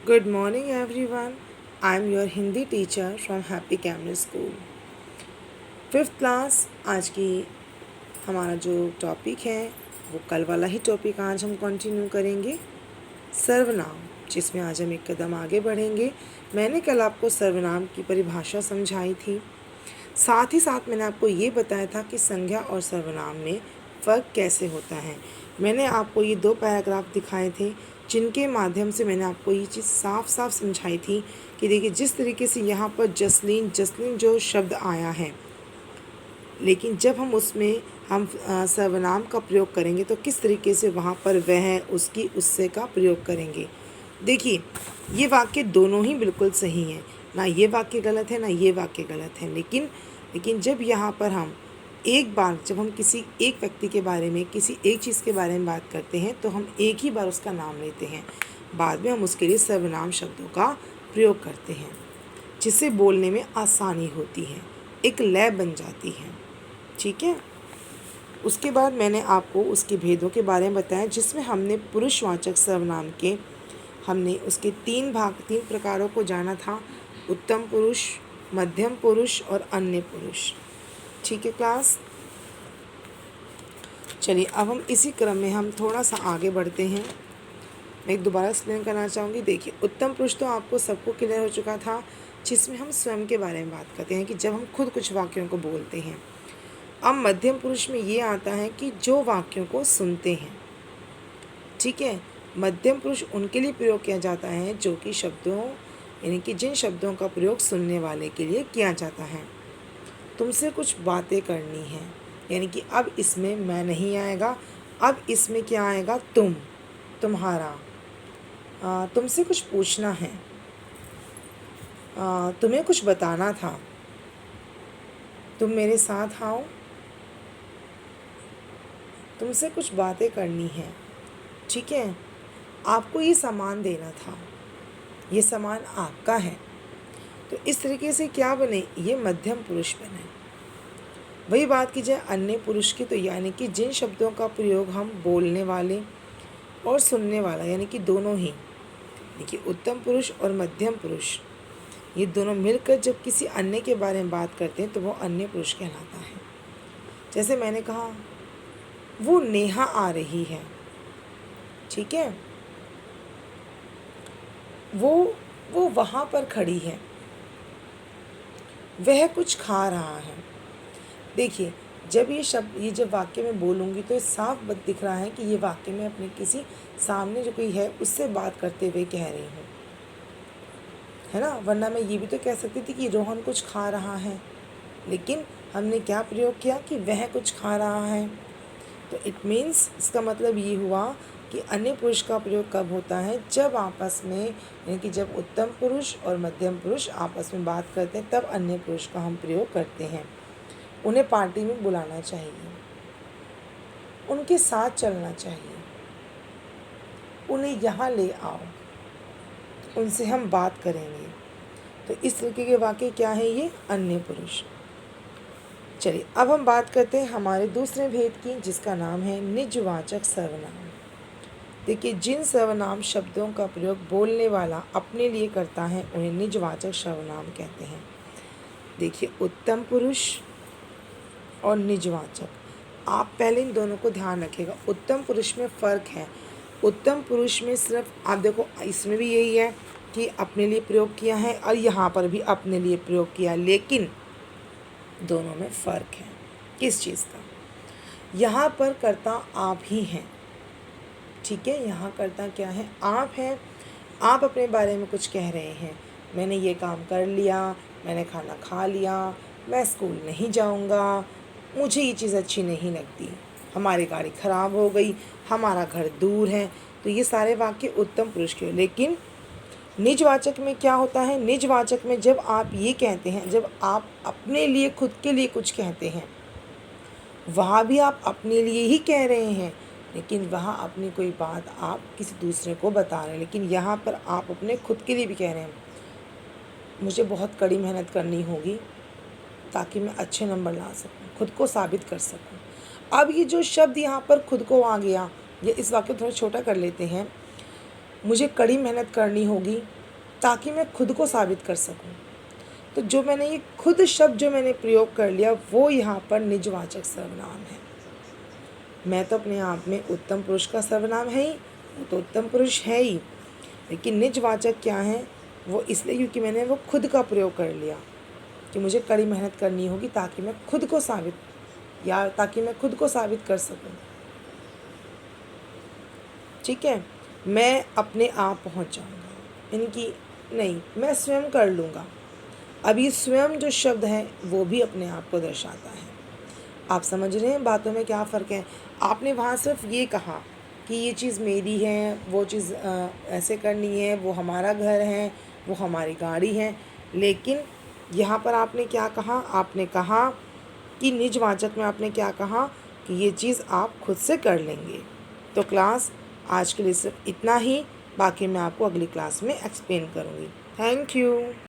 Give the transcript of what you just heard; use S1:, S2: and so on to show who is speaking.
S1: Good morning, everyone. I'm your Hindi teacher from Happy Camry School. Fifth class आज की हमारा जो topic है वो कल वाला ही टॉपिक आज हम कंटिन्यू करेंगे, सर्वनाम, जिसमें आज हम एक कदम आगे बढ़ेंगे। मैंने कल आपको सर्वनाम की परिभाषा समझाई थी, साथ ही साथ मैंने आपको ये बताया था कि संज्ञा और सर्वनाम में फ़र्क कैसे होता है। मैंने आपको ये 2 पैराग्राफ दिखाए थे जिनके माध्यम से मैंने आपको ये चीज़ साफ साफ समझाई थी कि देखिए जिस तरीके से यहाँ पर जसलीन जसलीन जो शब्द आया है, लेकिन जब हम उसमें हम सर्वनाम का प्रयोग करेंगे तो किस तरीके से वहाँ पर वह, उसकी, उससे का प्रयोग करेंगे। देखिए ये वाक्य दोनों ही बिल्कुल सही हैं, ना ये वाक्य गलत है ना ये वाक्य गलत है। लेकिन जब यहाँ पर हम एक बार जब हम किसी एक व्यक्ति के बारे में, किसी एक चीज़ के बारे में बात करते हैं तो हम एक ही बार उसका नाम लेते हैं, बाद में हम उसके लिए सर्वनाम शब्दों का प्रयोग करते हैं, जिससे बोलने में आसानी होती है, एक लय बन जाती है। ठीक है। उसके बाद मैंने आपको उसके भेदों के बारे में बताया, जिसमें हमने पुरुषवाचक सर्वनाम के हमने उसके 3 प्रकारों को जाना था, उत्तम पुरुष, मध्यम पुरुष और अन्य पुरुष। ठीक है क्लास, चलिए अब हम इसी क्रम में हम थोड़ा सा आगे बढ़ते हैं। मैं एक दोबारा एक्सप्लेन करना चाहूँगी। देखिए उत्तम पुरुष तो आपको सबको क्लियर हो चुका था, जिसमें हम स्वयं के बारे में बात करते हैं कि जब हम खुद कुछ वाक्यों को बोलते हैं। अब मध्यम पुरुष में ये आता है कि जो वाक्यों को सुनते हैं। ठीक है, मध्यम पुरुष उनके लिए प्रयोग किया जाता है जो कि शब्दों, यानी कि जिन शब्दों का प्रयोग सुनने वाले के लिए किया जाता है। तुमसे कुछ बातें करनी है, यानी कि अब इसमें मैं नहीं आएगा, अब इसमें क्या आएगा, तुम, तुम्हारा। तुमसे कुछ पूछना है, तुम्हें कुछ बताना था, तुम मेरे साथ आओ, तुमसे कुछ बातें करनी है। ठीक है, आपको ये सामान देना था, ये सामान आपका है। तो इस तरीके से क्या बने, ये मध्यम पुरुष बने। वही बात की जाए अन्य पुरुष की, तो यानी कि जिन शब्दों का प्रयोग हम बोलने वाले और सुनने वाला, यानी कि दोनों ही, देखिए उत्तम पुरुष और मध्यम पुरुष, ये दोनों मिलकर जब किसी अन्य के बारे में बात करते हैं तो वो अन्य पुरुष कहलाता है। जैसे मैंने कहा वो नेहा आ रही है। ठीक है, वो वहाँ पर खड़ी है, वह कुछ खा रहा है। देखिए जब ये शब्द, ये जब वाक्य में बोलूँगी तो साफ दिख रहा है कि ये वाक्य में अपने किसी सामने जो कोई है उससे बात करते हुए कह रही हूँ, है ना। वरना मैं ये भी तो कह सकती थी कि रोहन कुछ खा रहा है, लेकिन हमने क्या प्रयोग किया कि वह कुछ खा रहा है। तो इट मीन्स, इसका मतलब ये हुआ कि अन्य पुरुष का प्रयोग कब होता है, जब आपस में, यानी कि जब उत्तम पुरुष और मध्यम पुरुष आपस में बात करते हैं तब अन्य पुरुष का हम प्रयोग करते हैं। उन्हें पार्टी में बुलाना चाहिए, उनके साथ चलना चाहिए, उन्हें यहाँ ले आओ, उनसे हम बात करेंगे। तो इस तरीके के वाक्य क्या है, ये अन्य पुरुष। चलिए अब हम बात करते हैं हमारे दूसरे भेद की, जिसका नाम है निजवाचक सर्वनाम। देखिए जिन सर्वनाम शब्दों का प्रयोग बोलने वाला अपने लिए करता है उन्हें निजवाचक सर्वनाम कहते हैं। देखिए उत्तम पुरुष और निजवाचक, आप पहले इन दोनों को ध्यान रखिएगा। उत्तम पुरुष में फ़र्क है। उत्तम पुरुष में सिर्फ आप देखो, इसमें भी यही है कि अपने लिए प्रयोग किया है और यहाँ पर भी अपने लिए प्रयोग किया, लेकिन दोनों में फ़र्क है। किस चीज़ का, यहाँ पर कर्ता आप ही हैं। ठीक है, यहाँ कर्ता क्या है, आप हैं। आप अपने बारे में कुछ कह रहे हैं, मैंने ये काम कर लिया, मैंने खाना खा लिया, मैं स्कूल नहीं जाऊँगा, मुझे ये चीज़ अच्छी नहीं लगती, हमारी गाड़ी ख़राब हो गई, हमारा घर दूर है। तो ये सारे वाक्य उत्तम पुरुष के। लेकिन निजवाचक में क्या होता है, निजवाचक में जब आप ये कहते हैं, जब आप अपने लिए, खुद के लिए कुछ कहते हैं, वहाँ भी आप अपने लिए ही कह रहे हैं, लेकिन वहाँ अपनी कोई बात आप किसी दूसरे को बता रहे हैं। लेकिन यहाँ पर आप अपने खुद के लिए भी कह रहे हैं, मुझे बहुत कड़ी मेहनत करनी होगी ताकि मैं अच्छे नंबर ला सकूँ, खुद को साबित कर सकूँ। अब ये जो शब्द यहाँ पर खुद को आ गया, ये इस वाक्य को थोड़ा छोटा कर लेते हैं। मुझे कड़ी मेहनत करनी होगी ताकि मैं खुद को साबित कर सकूं। तो जो मैंने ये खुद शब्द जो मैंने प्रयोग कर लिया वो यहाँ पर निजवाचक सर्वनाम है। मैं तो अपने आप में उत्तम पुरुष का सर्वनाम है ही, वो तो उत्तम पुरुष है ही, लेकिन निजवाचक क्या है, वो इसलिए क्योंकि मैंने वो खुद का प्रयोग कर लिया कि मुझे कड़ी मेहनत करनी होगी ताकि मैं खुद को साबित कर सकूं। ठीक है, मैं अपने आप पहुंच जाऊंगा, यानी कि नहीं, मैं स्वयं कर लूँगा। अब ये स्वयं जो शब्द है वो भी अपने आप को दर्शाता है। आप समझ रहे हैं बातों में क्या फ़र्क है। आपने वहाँ सिर्फ ये कहा कि ये चीज़ मेरी है, वो चीज़ ऐसे करनी है, वो हमारा घर है, वो हमारी गाड़ी है, लेकिन यहाँ पर आपने क्या कहा, आपने कहा कि निजवाचक में आपने क्या कहा कि ये चीज़ आप खुद से कर लेंगे। तो क्लास आज के लिए सिर्फ इतना ही, बाकी मैं आपको अगली क्लास में एक्सप्लेन करूँगी। Thank you.